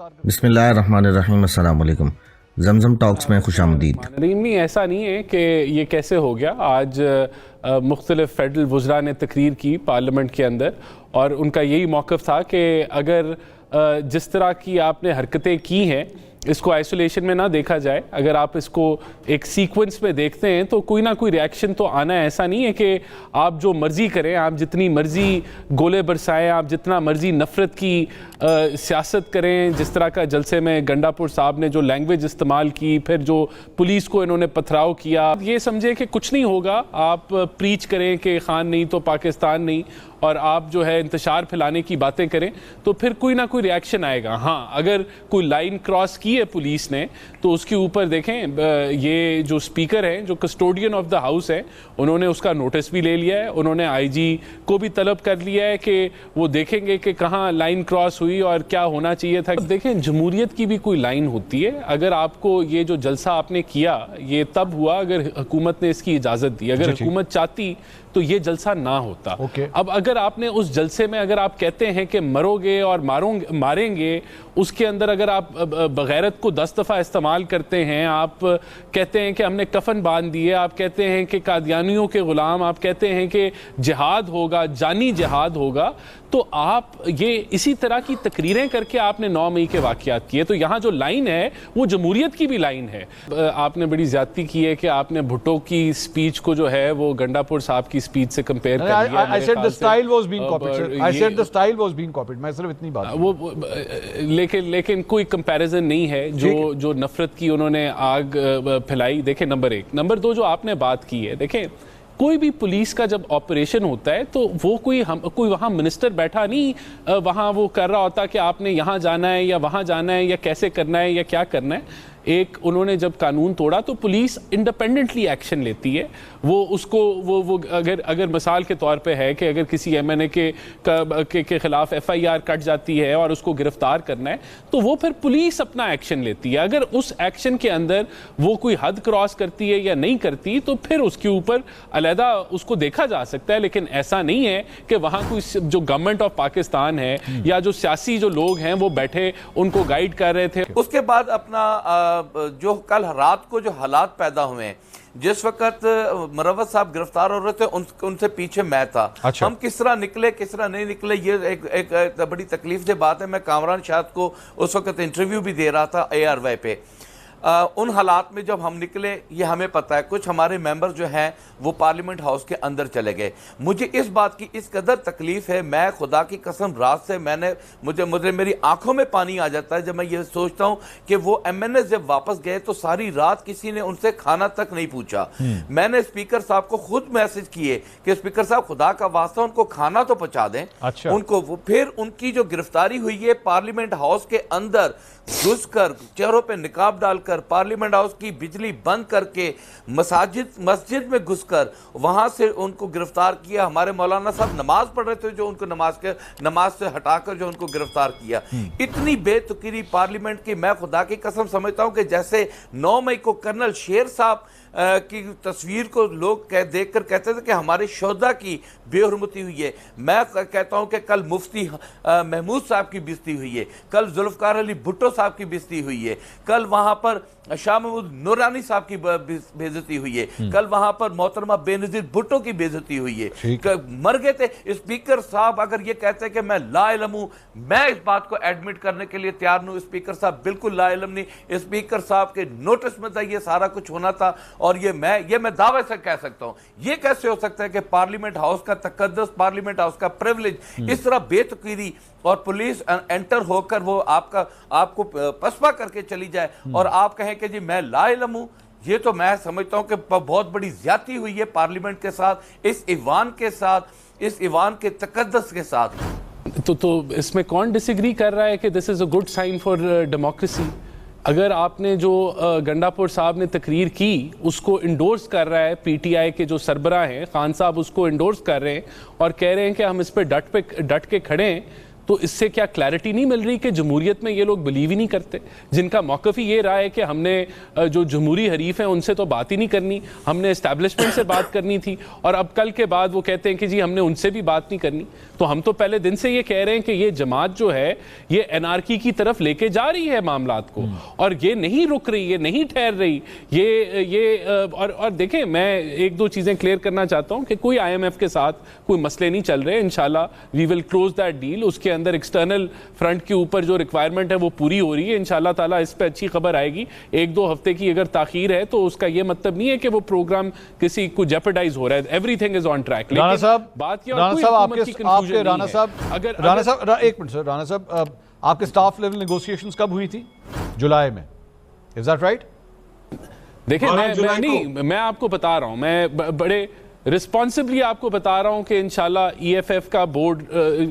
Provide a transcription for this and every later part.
बिस्मिल्लाहिर्रहमानिर्रहीम, अस्सलाम वालेकुम। जमजम टॉक्स में खुशामदीद। नहीं, ऐसा नहीं है कि ये कैसे हो गया। आज मुख्तलिफ फेडरल वज़रा ने तकरीर की पार्लियामेंट के अंदर और उनका यही मौक़िफ़ था कि अगर जिस तरह की आपने हरकतें की हैं इसको आइसोलेशन में ना देखा जाए, अगर आप इसको एक सीक्वेंस में देखते हैं तो कोई ना कोई रिएक्शन तो आना है। ऐसा नहीं है कि आप जो मर्ज़ी करें, आप जितनी मर्ज़ी गोले बरसाएं, आप जितना मर्ज़ी नफ़रत की सियासत करें। जिस तरह का जलसे में गंडापुर साहब ने जो लैंग्वेज इस्तेमाल की, फिर जो पुलिस को इन्होंने पथराव किया, ये समझे कि कुछ नहीं होगा। आप प्रीच करें कि खान नहीं तो पाकिस्तान नहीं, और आप जो है इंतशार फैलाने की बातें करें तो फिर कोई ना कोई रिएक्शन आएगा। हाँ, अगर कोई लाइन क्रॉस की है पुलिस ने तो उसके ऊपर देखें, ये जो स्पीकर हैं, जो कस्टोडियन ऑफ द हाउस है, उन्होंने उसका नोटिस भी ले लिया है। उन्होंने आईजी को भी तलब कर लिया है कि वो देखेंगे कि कहाँ लाइन क्रॉस हुई और क्या होना चाहिए था। देखें, जमहूरियत की भी कोई लाइन होती है। अगर आपको ये जो जलसा आपने किया ये तब हुआ अगर हुकूमत ने इसकी इजाज़त दी। अगर हुकूमत चाहती तो ये जलसा ना होता। अब अगर आपने उस जलसे में अगर आप कहते हैं कि मरोगे और मारेंगे, उसके अंदर अगर आप बगैरत को 10 दफ़ा इस्तेमाल करते हैं, आप कहते हैं कि हमने कफन बांध दिए, आप कहते हैं कि कादियानियों के गुलाम, आप कहते हैं कि जिहाद होगा, जानी जिहाद होगा, तो आप ये इसी तरह की तकरीरें करके आपने 9 मई के वाक़यात किए। तो यहाँ जो लाइन है वो जमहूरियत की भी लाइन है। आपने बड़ी ज़्यादती की है कि आपने भुट्टो की स्पीच को जो है वो गंडापुर साहब की स्पीच से कंपेयर कर दिया। I said the style was being copied, sir. I said the style was being copied. मैं सिर्फ इतनी बात वो लेकिन कोई कंपैरिजन नहीं है। जो नफरत की उन्होंने आग फैलाई। देखें, नंबर 1। नंबर 2, जो आपने बात की है, देखें कोई भी पुलिस का जब ऑपरेशन होता है तो वो कोई वहाँ मिनिस्टर बैठा नहीं वहाँ वो कर रहा होता कि आपने यहाँ जाना है या वहाँ जाना है या कैसे करना है या क्या करना है। एक उन्होंने जब कानून तोड़ा तो पुलिस इंडिपेंडेंटली एक्शन लेती है। वो उसको वो अगर मिसाल के तौर पे है कि अगर किसी एमएनए के खिलाफ एफआईआर कट जाती है और उसको गिरफ्तार करना है तो वो फिर पुलिस अपना एक्शन लेती है। अगर उस एक्शन के अंदर वो कोई हद क्रॉस करती है या नहीं करती तो फिर उसके ऊपर अलहदा उसको देखा जा सकता है। लेकिन ऐसा नहीं है कि वहाँ कोई जो गवर्नमेंट ऑफ पाकिस्तान है या जो सियासी जो लोग हैं वो बैठे उनको गाइड कर रहे थे। उसके बाद अपना जो कल रात को जो हालात पैदा हुए हैं, जिस वक्त मुरव्वत साहब गिरफ्तार हो रहे थे उनसे पीछे मैं था। अच्छा। हम किस तरह निकले किस तरह नहीं निकले ये एक बड़ी तकलीफ से बात है। मैं कामरान शाद को उस वक्त इंटरव्यू भी दे रहा था ARY पे। उन हालात में जब हम निकले ये हमें पता है, कुछ हमारे मेंबर जो हैं वो पार्लियामेंट हाउस के अंदर चले गए। मुझे इस बात की इस कदर तकलीफ है, मैं खुदा की कसम रात से मुझे मेरी आंखों में पानी आ जाता है जब मैं ये सोचता हूँ कि वो MNA जब वापस गए तो सारी रात किसी ने उनसे खाना तक नहीं पूछा। मैंने स्पीकर साहब को खुद मैसेज किए कि स्पीकर साहब खुदा का वास्ता उनको खाना तो पहुंचा दें। अच्छा। उनको फिर उनकी जो गिरफ्तारी हुई है पार्लियामेंट हाउस के अंदर घुसकर, चेहरों पे निकाब डालकर, पार्लियामेंट हाउस की बिजली बंद करके, मस्जिद में घुसकर वहां से उनको गिरफ्तार किया। हमारे मौलाना साहब नमाज पढ़ रहे थे जो उनको नमाज से हटाकर जो उनको गिरफ्तार किया। इतनी बेतुकीरी पार्लियामेंट की मैं खुदा की कसम समझता हूं कि जैसे 9 मई को कर्नल शेर साहब की तस्वीर को लोग देखकर कहते थे कि हमारे शोधा की बेहुरमती हुई है। मैं कहता हूं कि कल मुफ्ती महमूद साहब की बेइज्जती हुई है, कल जुल्फकार अली भुट्टो साहब की बेइज्जती हुई है, कल वहां पर शाह महमूद नूरानी साहब की बेइज्जती हुई है, कल वहां पर मोहतरमा बेनजीर भुट्टो की बेइज्जती हुई है। मर गए थे। स्पीकर साहब अगर ये कहते हैं कि मैं ला इल्म हूं, मैं इस बात को एडमिट करने के लिए तैयार हूं। स्पीकर साहब बिल्कुल ला इल्म नहीं। स्पीकर साहब के नोटिस में था ये सारा कुछ होना था और ये मैं दावे से कह सकता हूं। ये कैसे हो सकता है कि पार्लियामेंट हाउस का तकद्दुस, पार्लियामेंट हाउस का प्रिविलेज इस तरह बेतुकीरी और पुलिस एंटर होकर वो आपको पसपा करके चली जाए और आप कहें कि जी मैं ला इल्म हूं। ये तो मैं समझता हूं कि बहुत बड़ी ज्यादती हुई है पार्लियामेंट के साथ, इस ईवान के साथ, इस ईवान के तकद्दुस के साथ। तो इसमें कौन डिसएग्री कर रहा है कि this is a good sign for democracy? अगर आपने जो गंडापुर साहब ने तकरीर की उसको इंडोर्स कर रहा है PTI के जो सरबराह हैं, खान साहब उसको इंडोर्स कर रहे हैं और कह रहे हैं कि हम इस पर डट के खड़े हैं, तो इससे क्या क्लैरिटी नहीं मिल रही कि जमहूरियत में ये लोग बिलीव ही नहीं करते, जिनका मौक़िफ़ ही ये रहा है कि हमने जो जमहूरी हरीफ हैं उनसे तो बात ही नहीं करनी, हमने इस्टेब्लिशमेंट से बात करनी थी, और अब कल के बाद वो कहते हैं कि जी हमने उनसे भी बात नहीं करनी। तो हम तो पहले दिन से ये कह रहे हैं कि ये जमात जो है ये एनार्की की तरफ लेके जा रही है मामलात को, और ये नहीं रुक रही है, नहीं ठहर रही। और देखें, मैं एक दो चीज़ें क्लियर करना चाहता हूँ कि कोई IMF के साथ कोई मसले नहीं चल रहे। इंशाल्लाह we will close that deal. उसके अंदर एक्सटर्नल फ्रंट के ऊपर जो रिक्वायरमेंट है वो पूरी हो रही है। इंशाल्लाह ताला इस पे अच्छी खबर आएगी। एक दो हफ्ते की अगर ताखीर है तो उसका ये मतलब नहीं है कि वो प्रोग्राम किसी को जेपरडाइज हो रहा है। Everything is on track. Rana साहब, बात राणा साहब आपके राणा साहब एक मिनट सर, राणा साहब आपके स्टाफ लेवल नेगोशिएशंस कब हुई थी? जुलाई में, इज दैट राइट? देखिए, मैं आपको बता रहा हूं, मैं बड़े रिस्पॉन्सिबली आपको बता रहा हूं कि इंशाल्लाह EFF का बोर्ड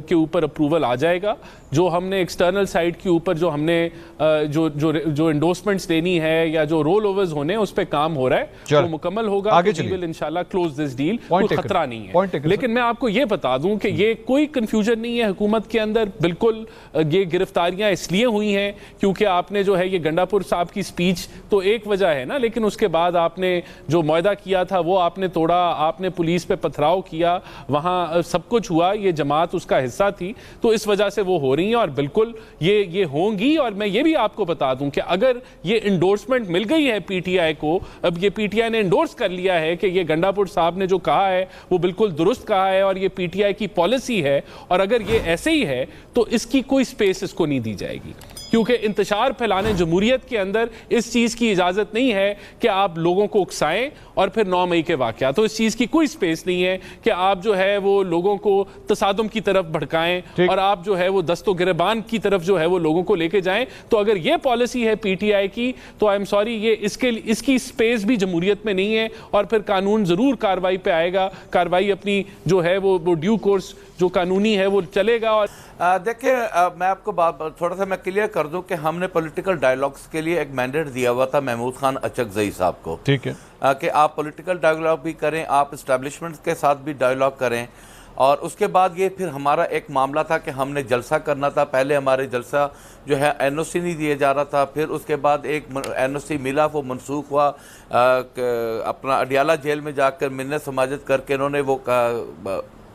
के ऊपर अप्रूवल आ जाएगा। जो हमने एक्सटर्नल साइड के ऊपर जो हमने जो एंडोर्समेंट्स देनी है या जो रोल ओवर्स होने हैं उस पर काम हो रहा है, वो मुकम्मल होगा। आगे वी विल इंशाल्लाह क्लोज दिस डील। कोई खतरा नहीं है। लेकिन मैं आपको ये बता दूं कि ये कोई कंफ्यूजन नहीं है हुकूमत के अंदर। बिल्कुल ये गिरफ्तारियां इसलिए हुई हैं क्योंकि आपने जो है ये गंडापुर साहब की स्पीच तो एक वजह है ना, लेकिन उसके बाद आपने जो मुआहदा किया था वो आपने तोड़ा, आपने पुलिस पे पथराव किया, वहां सब कुछ हुआ, ये जमात उसका हिस्सा थी, तो इस वजह से वो हो रही है और बिल्कुल ये होंगी। और मैं ये भी आपको बता दूं कि अगर ये इंडोर्समेंट मिल गई है PTI को, अब ये PTI ने इंडोर्स कर लिया है कि ये गंडापुर साहब ने जो कहा है वो बिल्कुल दुरुस्त कहा है और ये PTI की पॉलिसी है, और अगर ये ऐसे ही है तो इसकी कोई स्पेस इसको नहीं दी जाएगी, क्योंकि इंतशार फैलाने जमहूरियत के अंदर इस चीज़ की इजाज़त नहीं है कि आप लोगों को उकसाएं और फिर 9 मई के वाक़या, तो इस चीज़ की कोई स्पेस नहीं है कि आप जो है वो लोगों को तसादुम की तरफ भड़काएं और आप जो है वो दस्तो गिरबान की तरफ जो है वो लोगों को लेके जाएं। तो अगर ये पॉलिसी है PTI की तो आई एम सॉरी, ये इसकी स्पेस भी जमहूरियत में नहीं है, और फिर कानून ज़रूर कार्रवाई पे आएगा। कार्रवाई अपनी जो है वो ड्यू कोर्स जो कानूनी है वो चलेगा। और देखिए, मैं आपको थोड़ा सा मैं क्लियर कर दूं कि हमने पॉलिटिकल डायलॉग्स के लिए एक मैंडेट दिया हुआ था महमूद खान अचकजई साहब को, ठीक है, कि आप पॉलिटिकल डायलॉग भी करें, आप इस्टेब्लिशमेंट के साथ भी डायलॉग करें। और उसके बाद ये फिर हमारा एक मामला था कि हमने जलसा करना था। पहले हमारे जलसा जो है NOC नहीं दिया जा रहा था, फिर उसके बाद एक NOC मिला, वो मनसूख हुआ। अपना अडियाला जेल में जाकर मिन्नत समाजत करके इन्होंने वो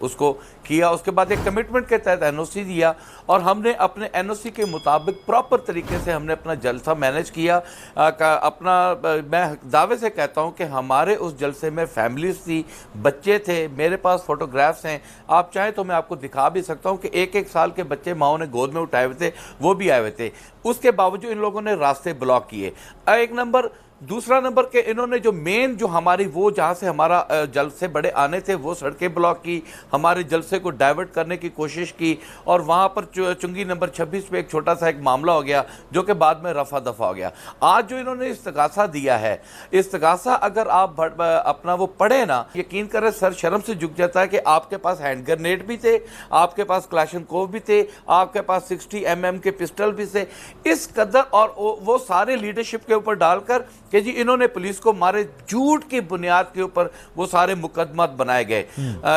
उसको किया। उसके बाद एक कमिटमेंट के तहत NOC दिया और हमने अपने NOC के मुताबिक प्रॉपर तरीके से हमने अपना जलसा मैनेज किया। मैं दावे से कहता हूं कि हमारे उस जलसे में फैमिलीज थी, बच्चे थे, मेरे पास फोटोग्राफ्स हैं, आप चाहें तो मैं आपको दिखा भी सकता हूं कि 1-1 साल के बच्चे माओ ने गोद में उठाए हुए थे, वो भी आए हुए थे। उसके बावजूद इन लोगों ने रास्ते ब्लॉक किए। एक नंबर। दूसरा नंबर के इन्होंने जो मेन जो हमारी वो जहाँ से हमारा जलसे बड़े आने थे वो सड़कें ब्लॉक की, हमारे जलसे को डाइवर्ट करने की कोशिश की, और वहाँ पर चुंगी नंबर 26 पे एक छोटा सा एक मामला हो गया जो कि बाद में रफा दफा हो गया। आज जो इन्होंने इस्तगासा दिया है, इस्तगासा अगर आप अपना वो पढ़े ना, यकीन करें सर शर्म से झुक जाता है कि आपके पास हैंड ग्रेनेड भी थे, आपके पास क्लैशनकोव भी थे, आपके पास 60 mm के पिस्टल भी थे, इस कदर, और वो सारे लीडरशिप के ऊपर डालकर कि जी इन्होंने पुलिस को मारे, झूठ की बुनियाद के ऊपर वो सारे मुकदमात बनाए गए।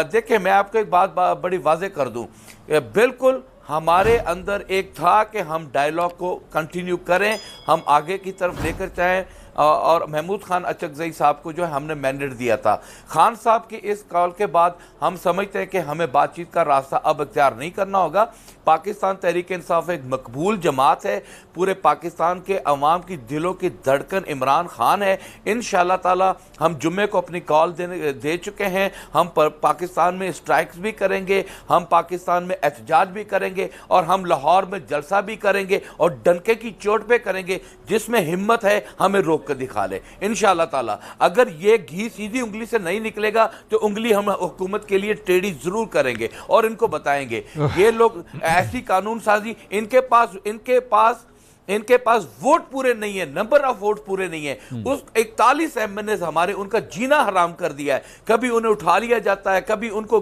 देखिए, मैं आपको एक बात बड़ी वाज़ेह कर दूं, बिल्कुल हमारे अंदर एक था कि हम डायलॉग को कंटिन्यू करें, हम आगे की तरफ लेकर चाहें। और महमूद खान अचकजई साहब को जो है हमने मैंडेट दिया था। खान साहब की इस कॉल के बाद हम समझते हैं कि हमें बातचीत का रास्ता अब इख्तियार नहीं करना होगा। पाकिस्तान तहरीक इंसाफ एक मकबूल जमात है, पूरे पाकिस्तान के अवाम की दिलों की धड़कन इमरान खान है। इंशाअल्लाह ताला हम जुम्मे को अपनी कॉल दे चुके हैं, हम पाकिस्तान में स्ट्राइक्स भी करेंगे, हम पाकिस्तान में एहतजाज भी करेंगे, और हम लाहौर में जलसा भी करेंगे, और डंके की चोट पे करेंगे। जिसमें हिम्मत है हमें रोक कर दिखा ले इंशाअल्लाह ताला। अगर ये घी सीधी उंगली से नहीं निकलेगा तो उंगली हम हुकूमत के लिए टेढ़ी जरूर करेंगे और इनको बताएंगे। ये लोग ऐसी कानून साजी, इनके पास इनके पास वोट पूरे नहीं है, नंबर ऑफ वोट पूरे नहीं है। उस 41 एमएनए हमारे उनका जीना हराम कर दिया है। कभी उन्हें उठा लिया जाता है, कभी उनको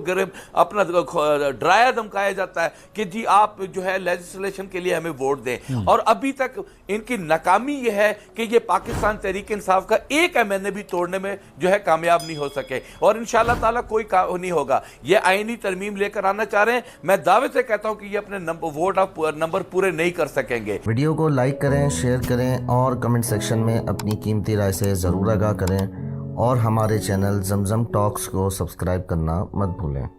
अपना डराया धमकाया जाता है कि जी आप जो है लेजिस्लेशन के लिए हमें वोट दें। और अभी तक इनकी नाकामी यह है कि ये पाकिस्तान तहरीक इंसाफ का एक एमएनए भी तोड़ने में जो है कामयाब नहीं हो सके, और इंशाअल्लाह ताला कोई नहीं होगा। ये आईनी तरमीम लेकर आना चाह रहे हैं। मैं दावे से कहता हूं कि ये अपने वोट ऑफ नंबर पूरे नहीं कर सकेंगे। वीडियो को लाइक करें, शेयर करें और कमेंट सेक्शन में अपनी कीमती राय से ज़रूर आगाह करें, और हमारे चैनल जमजम टॉक्स को सब्सक्राइब करना मत भूलें।